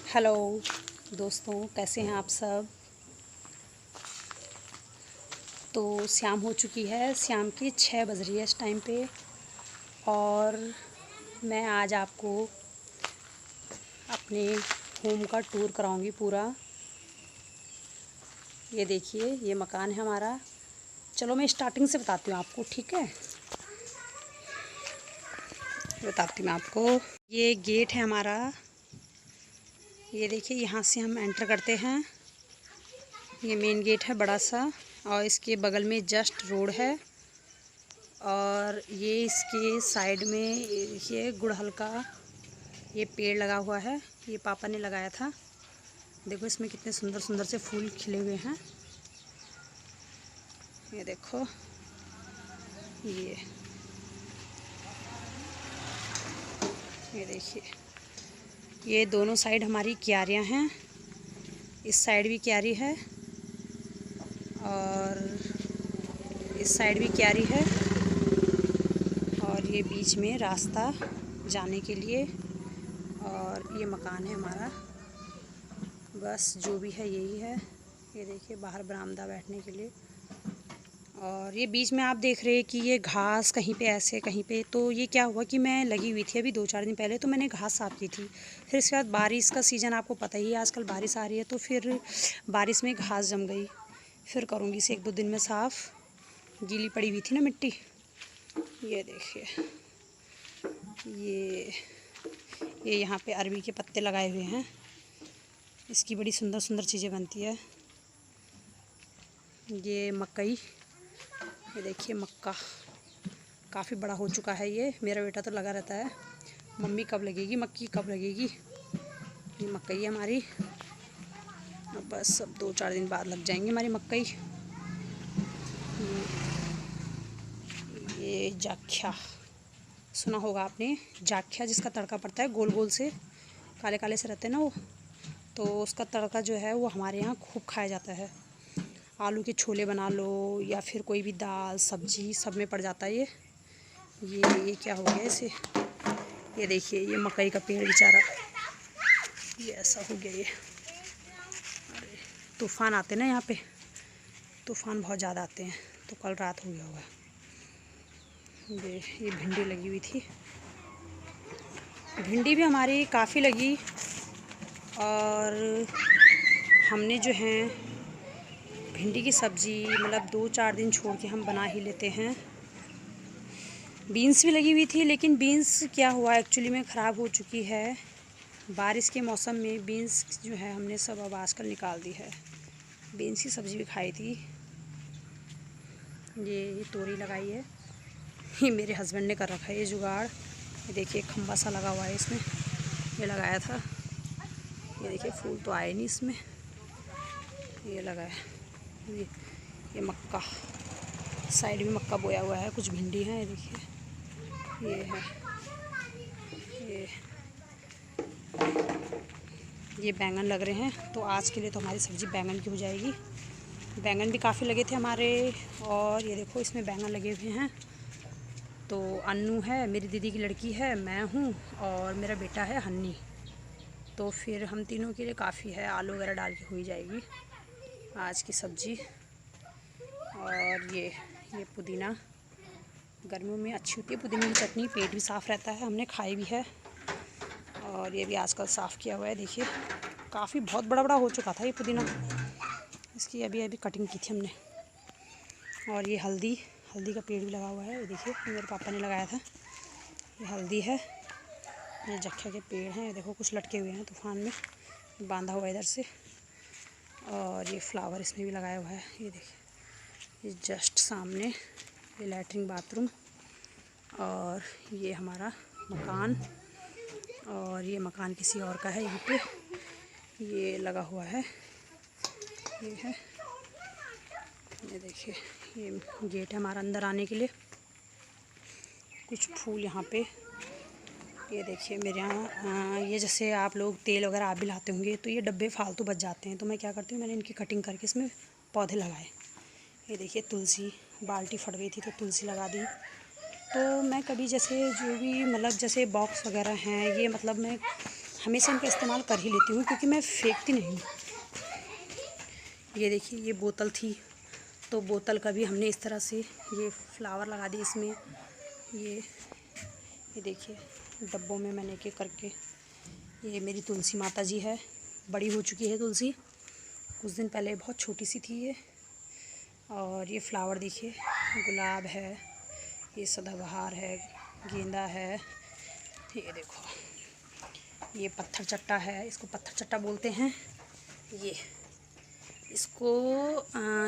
Hello दोस्तों, कैसे हैं आप सब। तो शाम हो चुकी है, शाम की 6 बज रही है इस टाइम पे। और मैं आज आपको अपने होम का टूर कराऊंगी पूरा। ये देखिए, ये मकान है हमारा। चलो मैं स्टार्टिंग से बताती हूँ आपको, ठीक है। बताती हूँ मैं आपको। ये गेट है हमारा। ये देखिए, यहाँ से हम एंटर करते हैं। ये मेन गेट है बड़ा सा, और इसके बगल में जस्ट रोड है। और ये इसके साइड में ये गुड़हल का ये पेड़ लगा हुआ है। ये पापा ने लगाया था। देखो इसमें कितने सुंदर सुंदर से फूल खिले हुए हैं। ये देखो, ये देखिए, ये दोनों साइड हमारी क्यारियां हैं। इस साइड भी क्यारी है और इस साइड भी क्यारी है। और ये बीच में रास्ता जाने के लिए। और ये मकान है हमारा। बस जो भी है यही है। ये देखिए, बाहर बरामदा बैठने के लिए। और ये बीच में आप देख रहे हैं कि ये घास कहीं पे ऐसे कहीं पे, तो ये क्या हुआ कि मैं लगी हुई थी अभी 2-4 दिन पहले, तो मैंने घास साफ़ की थी। फिर इसके बाद बारिश का सीज़न आपको पता ही है, आजकल बारिश आ रही है, तो फिर बारिश में घास जम गई। फिर करूँगी इसे 1-2 दिन में साफ़। गीली पड़ी हुई थी ना मिट्टी। ये देखिए, ये यहाँ पे अरबी के पत्ते लगाए हुए हैं। इसकी बड़ी सुंदर सुंदर चीज़ें बनती है। ये मकई, ये देखिए मक्का काफ़ी बड़ा हो चुका है। ये मेरा बेटा तो लगा रहता है, मम्मी कब लगेगी मक्की, कब लगेगी। ये मकई है हमारी। अब बस अब 2-4 दिन बाद लग जाएंगी हमारी मकई। ये जाख्या सुना होगा आपने, जाख्या जिसका तड़का पड़ता है, गोल गोल से काले काले से रहते हैं ना वो। तो उसका तड़का जो है वो हमारे यहाँ खूब खाया जाता है। आलू के छोले बना लो या फिर कोई भी दाल सब्जी, सब में पड़ जाता है ये क्या हो गया इसे। ये देखिए, ये मकई का पेड़ बेचारा, ये ऐसा हो गया। ये अरे, तूफ़ान आते ना यहाँ पे, तूफ़ान बहुत ज़्यादा आते हैं, तो कल रात हो गया होगा। ये भिंडी लगी हुई थी। भिंडी भी हमारी काफ़ी लगी। और हमने जो है भिंडी की सब्ज़ी मतलब 2-4 दिन छोड़ के हम बना ही लेते हैं। बीन्स भी लगी हुई थी, लेकिन बीन्स क्या हुआ एक्चुअली में ख़राब हो चुकी है। बारिश के मौसम में बीन्स जो है हमने सब अब आजकल निकाल दी है। बीन्स की सब्ज़ी भी खाई थी। ये तोरी लगाई है, ये मेरे हस्बैंड ने कर रखा है ये जुगाड़। ये देखिए, खंबा सा लगा हुआ है इसमें, ये लगाया था। ये देखिए, फूल तो आए नहीं इसमें, ये लगाया। ये मक्का, साइड में मक्का बोया हुआ है। कुछ भिंडी है, ये देखिए, ये है। ये बैंगन लग रहे हैं, तो आज के लिए तो हमारी सब्ज़ी बैंगन की हो जाएगी। बैंगन भी काफ़ी लगे थे हमारे। और ये देखो, इसमें बैंगन लगे हुए हैं। तो अन्नू है, मेरी दीदी की लड़की है, मैं हूँ और मेरा बेटा है हन्नी। तो फिर हम तीनों के लिए काफ़ी है, आलू वगैरह डाल के हो ही जाएगी आज की सब्ज़ी। और ये पुदीना गर्मियों में अच्छी होती है, पुदीने की चटनी, पेट भी साफ़ रहता है, हमने खाई भी है। और ये भी आजकल साफ़ किया हुआ है। देखिए, काफ़ी बहुत बड़ा बड़ा हो चुका था ये पुदीना। इसकी अभी अभी कटिंग की थी हमने। और ये हल्दी का पेड़ भी लगा हुआ है। ये देखिए, मेरे पापा ने लगाया था। ये हल्दी है। ये जख्या के पेड़ हैं। ये देखो, कुछ लटके हुए हैं, तूफ़ान में बांधा हुआ इधर से। और ये फ्लावर इसमें भी लगाया हुआ है। ये देखिए, ये जस्ट सामने ये लैट्रिन बाथरूम। और ये हमारा मकान। और ये मकान किसी और का है। यहाँ पे ये लगा हुआ है, ये है। ये देखिए, ये गेट है हमारा अंदर आने के लिए। कुछ फूल यहाँ पे, ये देखिए मेरे यहाँ ये जैसे आप लोग तेल वगैरह आप भी लाते होंगे, तो ये डब्बे फालतू बच जाते हैं, तो मैं क्या करती हूँ, मैंने इनकी कटिंग करके इसमें पौधे लगाए। ये देखिए, तुलसी, बाल्टी फट गई थी तो तुलसी लगा दी। तो मैं कभी जैसे जो भी मतलब जैसे बॉक्स वगैरह हैं, ये मतलब मैं हमेशा इनका इस्तेमाल कर ही लेती हूँ क्योंकि मैं फेंकती नहीं हूँ। ये देखिए, ये बोतल थी तो बोतल का भी हमने इस तरह से ये फ्लावर लगा दिए इसमें। ये देखिए, डब्बों में मैंने एक एक करके। ये मेरी तुलसी माता जी है, बड़ी हो चुकी है तुलसी, कुछ दिन पहले बहुत छोटी सी थी ये। और ये फ्लावर देखिए, गुलाब है, ये सदाबहार है, गेंदा है, ये देखो, ये पत्थर चट्टा है, इसको पत्थर चट्टा बोलते हैं। ये इसको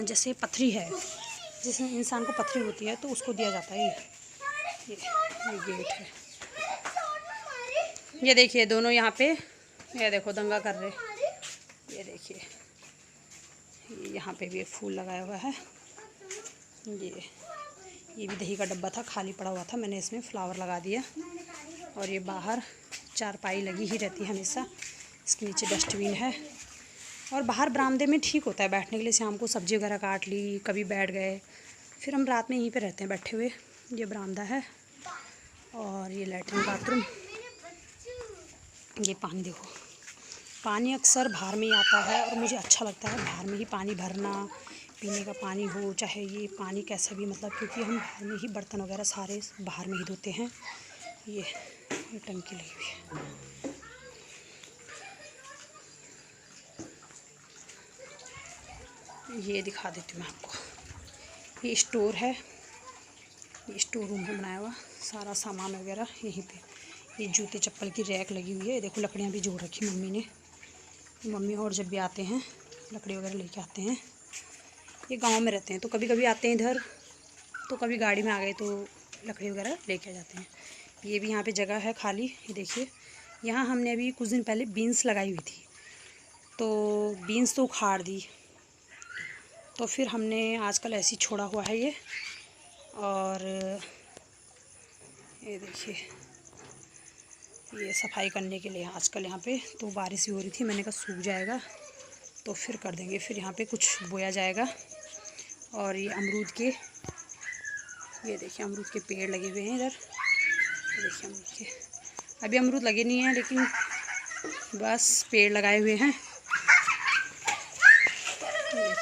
जैसे पथरी है, जिसमें इंसान को पथरी होती है तो उसको दिया जाता है। ये गेट है। ये देखिए दोनों यहाँ पे, ये देखो दंगा कर रहे। ये देखिए, यहाँ पे भी एक फूल लगाया हुआ है। ये भी दही का डब्बा था, खाली पड़ा हुआ था, मैंने इसमें फ्लावर लगा दिया। और ये बाहर चारपाई लगी ही रहती है हमेशा, इसके नीचे डस्टबिन है। और बाहर बरामदे में ठीक होता है बैठने के लिए, शाम को सब्ज़ी वगैरह काट ली, कभी बैठ गए, फिर हम रात में यहीं पे रहते हैं बैठे हुए। ये बरामदा है और ये लैट्रिन बाथरूम। ये पानी देखो, पानी अक्सर बाहर में ही आता है और मुझे अच्छा लगता है बाहर में ही पानी भरना, पीने का पानी हो चाहे ये पानी कैसा भी, मतलब क्योंकि हम बाहर में ही बर्तन वगैरह सारे बाहर में ही धोते हैं। ये टंकी लगी हुई है। ये दिखा देती हूँ मैं आपको, ये स्टोर है, ये स्टोर रूम है बनाया हुआ, सारा सामान वगैरह यहीं पे। ये जूते चप्पल की रैक लगी हुई है। देखो लकड़ियाँ भी जोड़ रखी मम्मी ने। मम्मी और जब भी आते हैं लकड़ी वगैरह लेके आते हैं। ये गांव में रहते हैं तो कभी कभी आते हैं इधर, तो कभी गाड़ी में आ गए तो लकड़ी वगैरह लेके आ जाते हैं। ये भी यहाँ पे जगह है खाली। ये देखिए, यहाँ हमने अभी कुछ दिन पहले बीन्स लगाई हुई थी, तो बीन्स तो उखाड़ दी, तो फिर हमने आजकल ऐसे ही छोड़ा हुआ है ये। और ये देखिए, ये सफाई करने के लिए आजकल यहाँ पे, तो बारिश ही हो रही थी, मैंने कहा सूख जाएगा तो फिर कर देंगे, फिर यहाँ पे कुछ बोया जाएगा। और ये अमरूद के, ये देखिए अमरूद के पेड़ लगे हुए हैं इधर। ये देखिए अमरूद के, अभी अमरूद लगे नहीं हैं लेकिन बस पेड़ लगाए हुए हैं।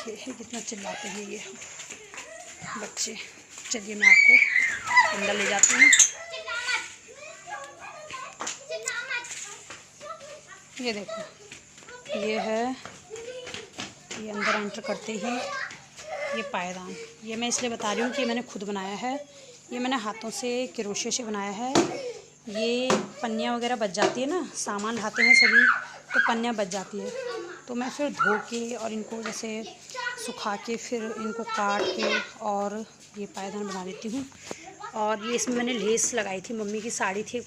देखिए कितना चिल्लाते हैं ये बच्चे। चलिए मैं आपको अंदर ले जाती हूँ। ये देखो, ये है, ये अंदर एंटर करते ही ये पायदान। ये मैं इसलिए बता रही हूँ कि मैंने खुद बनाया है, ये मैंने हाथों से क्रोशे से बनाया है। ये पन्नियाँ वगैरह बच जाती है ना, सामान लाते हैं सभी तो पन्नियाँ बच जाती है, तो मैं फिर धो के और इनको जैसे सुखा के फिर इनको काट के और ये पायदान बना देती हूँ। और ये इसमें मैंने लेस लगाई थी, मम्मी की साड़ी थी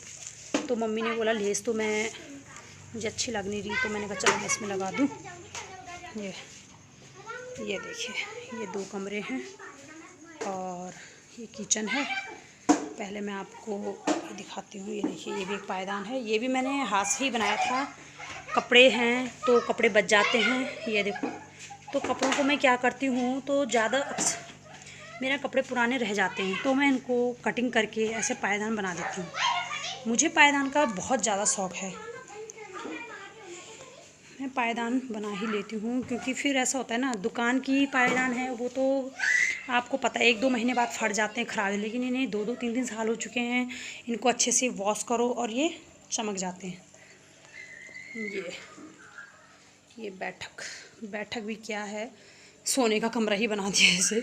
तो मम्मी ने बोला लेस तो मुझे अच्छी लग नहीं रही, तो मैंने कहा चलो मैं इसमें लगा दूँ। ये देखिए, ये 2 कमरे हैं और ये किचन है। पहले मैं आपको ये दिखाती हूँ। ये देखिए, ये भी एक पायदान है, ये भी मैंने हाथ से ही बनाया था। कपड़े हैं तो कपड़े बच जाते हैं, ये देखो, तो कपड़ों को मैं क्या करती हूँ, तो ज़्यादा मेरे कपड़े पुराने रह जाते हैं तो मैं इनको कटिंग करके ऐसे पायदान बना देती हूँ। मुझे पायदान का बहुत ज़्यादा शौक़ है, मैं पायदान बना ही लेती हूँ, क्योंकि फिर ऐसा होता है ना, दुकान की पायदान है वो तो आपको पता है 1-2 महीने बाद फट जाते हैं, ख़राब है, लेकिन इन्हें 2-2 3-3 साल हो चुके हैं। इनको अच्छे से वॉश करो और ये चमक जाते हैं। ये बैठक भी क्या है, सोने का कमरा ही बना दिया इसे।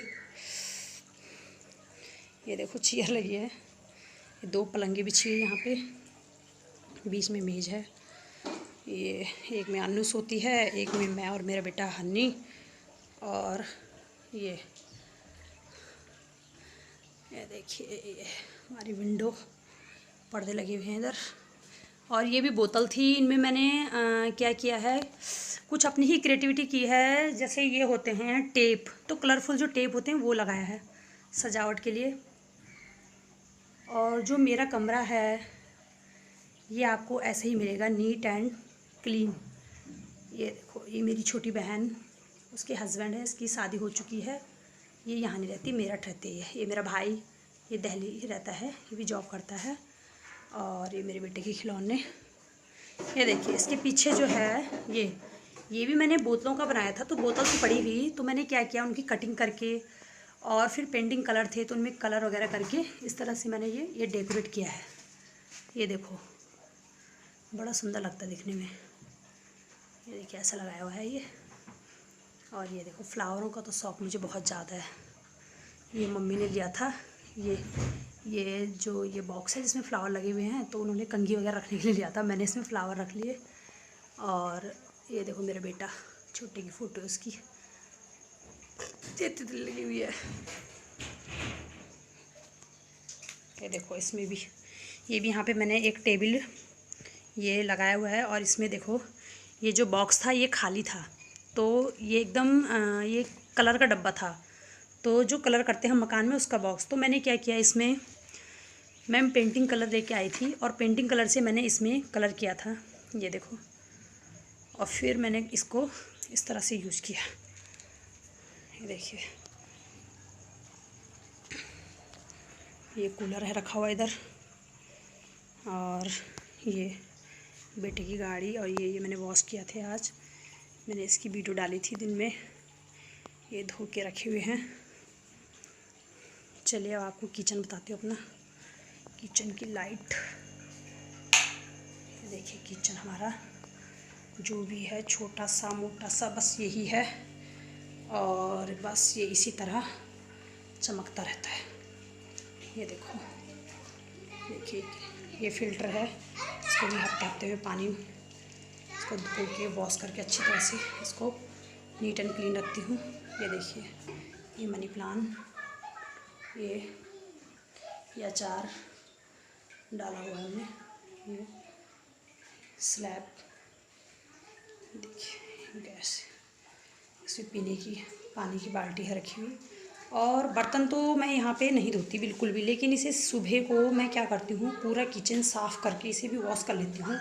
ये देखो चेयर लगी है, ये 2 पलंगे बिछी है यहाँ पे, बीच में मेज़ है। ये एक में अन्नू सोती है, एक में मैं और मेरा बेटा हन्नी। और ये देखिए, ये हमारी विंडो, पर्दे लगे हुए हैं इधर। और ये भी बोतल थी, इनमें मैंने क्या किया है, कुछ अपनी ही क्रिएटिविटी की है। जैसे ये होते हैं टेप, तो कलरफुल जो टेप होते हैं वो लगाया है सजावट के लिए। और जो मेरा कमरा है ये आपको ऐसे ही मिलेगा, नीट एंड क्लीन। ये देखो, ये मेरी छोटी बहन, उसके हस्बैंड है, इसकी शादी हो चुकी है, ये यहाँ नहीं रहती, मेरठ रहती है। ये मेरा भाई, ये दिल्ली रहता है, ये भी जॉब करता है। और ये मेरे बेटे के खिलौने, ये देखिए इसके पीछे जो है ये भी मैंने बोतलों का बनाया था, तो बोतल तो पड़ी हुई, तो मैंने क्या किया उनकी कटिंग करके और फिर पेंटिंग कलर थे तो उनमें कलर वगैरह करके इस तरह से मैंने ये डेकोरेट किया है। ये देखो बड़ा सुंदर लगता है दिखने में। ये देखिए ऐसा लगाया हुआ है ये। और ये देखो फ्लावरों का तो शौक़ मुझे बहुत ज़्यादा है। ये मम्मी ने लिया था, ये जो ये बॉक्स है जिसमें फ्लावर लगे हुए हैं, तो उन्होंने कंघी वगैरह रखने के लिए लिया था, मैंने इसमें फ्लावर रख लिए। और ये देखो मेरा बेटा छोटे की फ़ोटो उसकी तितली लगी हुई है। ये देखो इसमें भी ये भी यहाँ पे मैंने एक टेबल ये लगाया हुआ है। और इसमें देखो ये जो बॉक्स था ये खाली था, तो ये एकदम ये कलर का डब्बा था, तो जो कलर करते हैं मकान में उसका बॉक्स। तो मैंने क्या किया इसमें मैम पेंटिंग कलर लेके आई थी और पेंटिंग कलर से मैंने इसमें कलर किया था, ये देखो। और फिर मैंने इसको इस तरह से यूज़ किया। ये देखिए ये कूलर है रखा हुआ इधर, और ये बेटे की गाड़ी, और ये मैंने वॉश किया थे आज, मैंने इसकी वीडियो डाली थी दिन में। ये धो के रखे हुए हैं। चलिए अब आपको किचन बताती हूँ अपना। किचन की लाइट देखिए, किचन हमारा जो भी है छोटा सा मोटा सा बस यही है, और बस ये इसी तरह चमकता रहता है। ये देखो देखिए ये फ़िल्टर है, इसको भी हफ्ते हफ्ते में पानी इसको धो के वॉश करके अच्छी तरह से इसको नीट एंड क्लीन रखती हूँ। ये देखिए ये मनी प्लांट, ये अचार डाला हुआ है हमने, ये स्लैब देखिए, गैस, इसमें पीने की पानी की बाल्टी है रखी हुई। और बर्तन तो मैं यहाँ पे नहीं धोती बिल्कुल भी, लेकिन इसे सुबह को मैं क्या करती हूँ पूरा किचन साफ़ करके इसे भी वॉश कर लेती हूँ,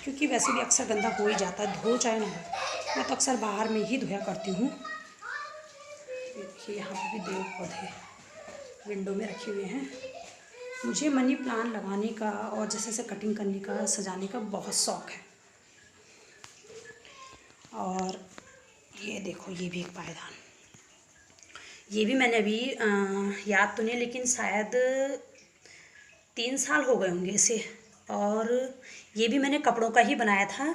क्योंकि वैसे भी अक्सर गंदा हो ही जाता है, धो चाहे ना हो। मैं तो अक्सर बाहर में ही धोया करती हूँ। देखिए यहाँ पे भी 2 पौधे विंडो में रखे हुए हैं। मुझे मनी प्लांट लगाने का और जैसे जैसे कटिंग करने का सजाने का बहुत शौक़ है। और ये देखो ये भी एक पायदान, ये भी मैंने अभी याद तो नहीं, लेकिन शायद 3 साल हो गए होंगे इसे। और ये भी मैंने कपड़ों का ही बनाया था,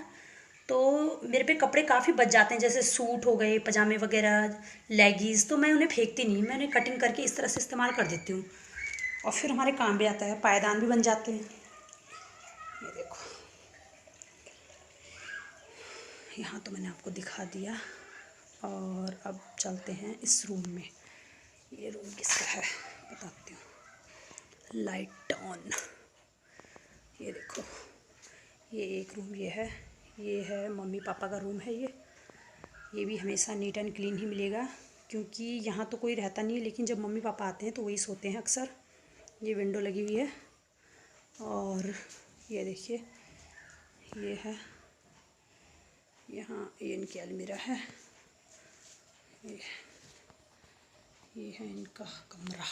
तो मेरे पे कपड़े काफ़ी बच जाते हैं, जैसे सूट हो गए, पजामे वगैरह, लेगीज़, तो मैं उन्हें फेंकती नहीं, मैंने कटिंग करके इस तरह से इस्तेमाल कर देती हूँ, और फिर हमारे काम भी आता है, पायदान भी बन जाते हैं। ये देखो यहाँ तो मैंने आपको दिखा दिया, और अब चलते हैं इस रूम में। ये रूम किसका है बताती हूँ। लाइट ऑन, ये देखो ये एक रूम ये है मम्मी पापा का रूम है। ये भी हमेशा नीट एंड क्लीन ही मिलेगा, क्योंकि यहाँ तो कोई रहता नहीं है, लेकिन जब मम्मी पापा आते हैं तो वही सोते हैं अक्सर। ये विंडो लगी हुई है, और ये देखिए ये है यहाँ, ये इनकी अलमीरा है, ये है इनका कमरा।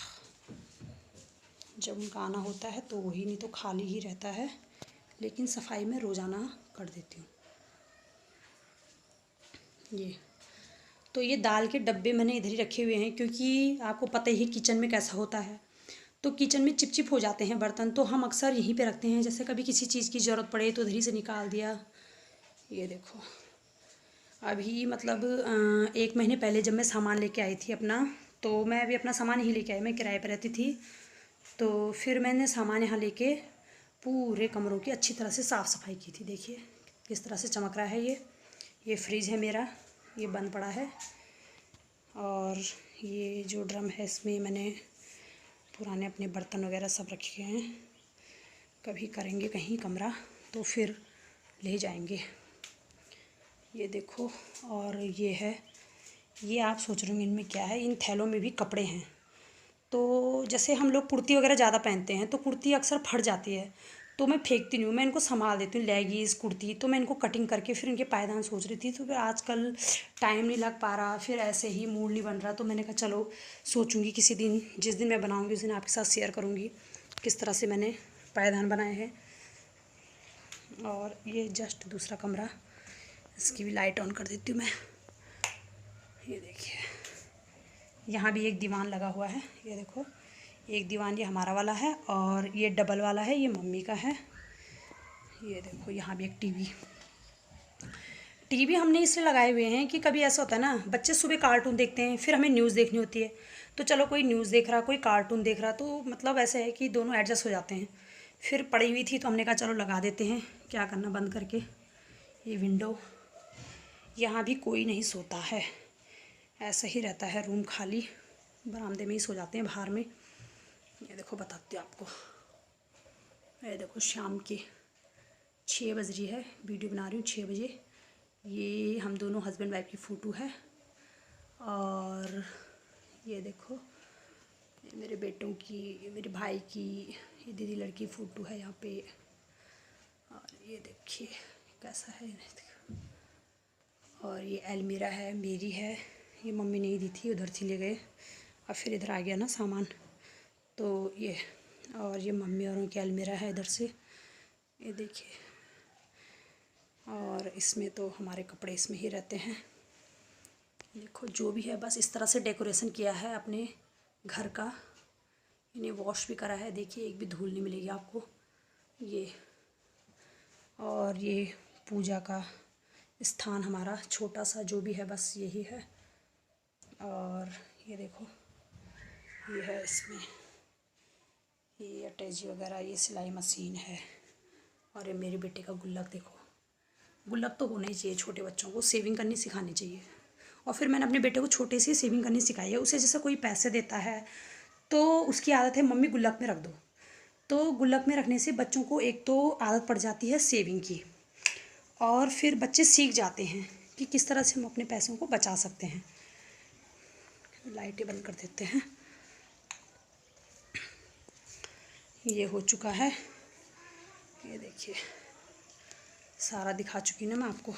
जब उनका आना होता है तो वही, नहीं तो खाली ही रहता है, लेकिन सफाई में रोज़ाना कर देती हूँ। ये दाल के डब्बे मैंने इधर ही रखे हुए हैं, क्योंकि आपको पता ही किचन में कैसा होता है, तो किचन में चिपचिप हो जाते हैं बर्तन, तो हम अक्सर यहीं पे रखते हैं। जैसे कभी किसी चीज़ की ज़रूरत पड़े तो इधर ही से निकाल दिया। ये देखो अभी मतलब 1 महीने पहले जब मैं सामान लेके आई थी अपना, तो मैं अभी अपना सामान ही लेके आई, मैं किराए पर रहती थी, तो फिर मैंने सामान यहाँ लेके पूरे कमरों की अच्छी तरह से साफ़ सफाई की थी। देखिए किस तरह से चमक रहा है। ये फ्रिज है मेरा, ये बंद पड़ा है, और ये जो ड्रम है इसमें मैंने पुराने अपने बर्तन वगैरह सब रखे हैं, कभी करेंगे कहीं कमरा तो फिर ले जाएंगे। ये देखो, और ये है, ये आप सोच रहे होंगे इनमें क्या है, इन थैलों में भी कपड़े हैं। तो जैसे हम लोग कुर्ती वगैरह ज़्यादा पहनते हैं तो कुर्ती अक्सर फट जाती है, तो मैं फेंकती नहीं हूँ, मैं इनको संभाल देती हूँ। लेगीज़ कुर्ती तो मैं इनको कटिंग करके फिर इनके पायदान सोच रही थी, तो फिर आजकल टाइम नहीं लग पा रहा, फिर ऐसे ही मूड नहीं बन रहा, तो मैंने कहा चलो सोचूंगी किसी दिन, जिस दिन मैं बनाऊंगी उस दिन आपके साथ शेयर करूँगी किस तरह से मैंने पायदान बनाए हैं। और ये जस्ट दूसरा कमरा, इसकी भी लाइट ऑन कर देती हूँ मैं। ये देखिए, यहाँ भी एक दीवान लगा हुआ है, ये देखो, एक दीवान ये हमारा वाला है और ये डबल वाला है, ये मम्मी का है। ये देखो, यहाँ भी एक टीवी हमने इसलिए लगाए हुए हैं कि कभी ऐसा होता है ना, बच्चे सुबह कार्टून देखते हैं, फिर हमें न्यूज़ देखनी होती है, तो चलो कोई न्यूज़ देख रहा, कोई कार्टून देख रहा, तो मतलब ऐसे है कि दोनों एडजस्ट हो जाते हैं। फिर पड़ी हुई थी तो हमने कहा चलो लगा देते हैं, क्या करना, बंद करके। ये विंडो, यहाँ भी कोई नहीं सोता है, ऐसा ही रहता है रूम खाली, बरामदे में ही सो जाते हैं, बाहर में। ये देखो, बताती हूँ आपको, ये देखो शाम के 6 बज रही है, वीडियो बना रही हूँ 6 बजे। ये हम दोनों हस्बैंड वाइफ की फ़ोटो है। और ये देखो, ये मेरे बेटों की, ये मेरे भाई की, ये दीदी लड़की फ़ोटो है यहाँ पे। और ये देखिए कैसा है। और ये अलमीरा है, मेरी है, ये मम्मी नहीं दी थी, उधर से ले गए, और फिर इधर आ गया ना सामान, तो ये। और ये मम्मी औरों की अलमीरा है इधर से, ये देखिए। और इसमें तो हमारे कपड़े इसमें ही रहते हैं। देखो, जो भी है बस इस तरह से डेकोरेशन किया है अपने घर का। इन्हें वॉश भी करा है, देखिए एक भी धूल नहीं मिलेगी आपको। ये, और ये पूजा का स्थान हमारा छोटा सा जो भी है बस यही है। और ये देखो, ये है इसमें ये अटैची वगैरह, ये सिलाई मशीन है। और ये मेरे बेटे का गुल्लक, देखो, गुल्लक तो होना ही चाहिए, छोटे बच्चों को सेविंग करनी सिखानी चाहिए। और फिर मैंने अपने बेटे को छोटे से सेविंग करनी सिखाई है। उसे जैसे कोई पैसे देता है तो उसकी आदत है मम्मी गुल्लक में रख दो, तो गुल्लक में रखने से बच्चों को एक तो आदत पड़ जाती है सेविंग की, और फिर बच्चे सीख जाते हैं कि किस तरह से हम अपने पैसों को बचा सकते हैं। लाइटें बंद कर देते हैं। ये हो चुका है, ये देखिए, सारा दिखा चुकी ना मैं आपको।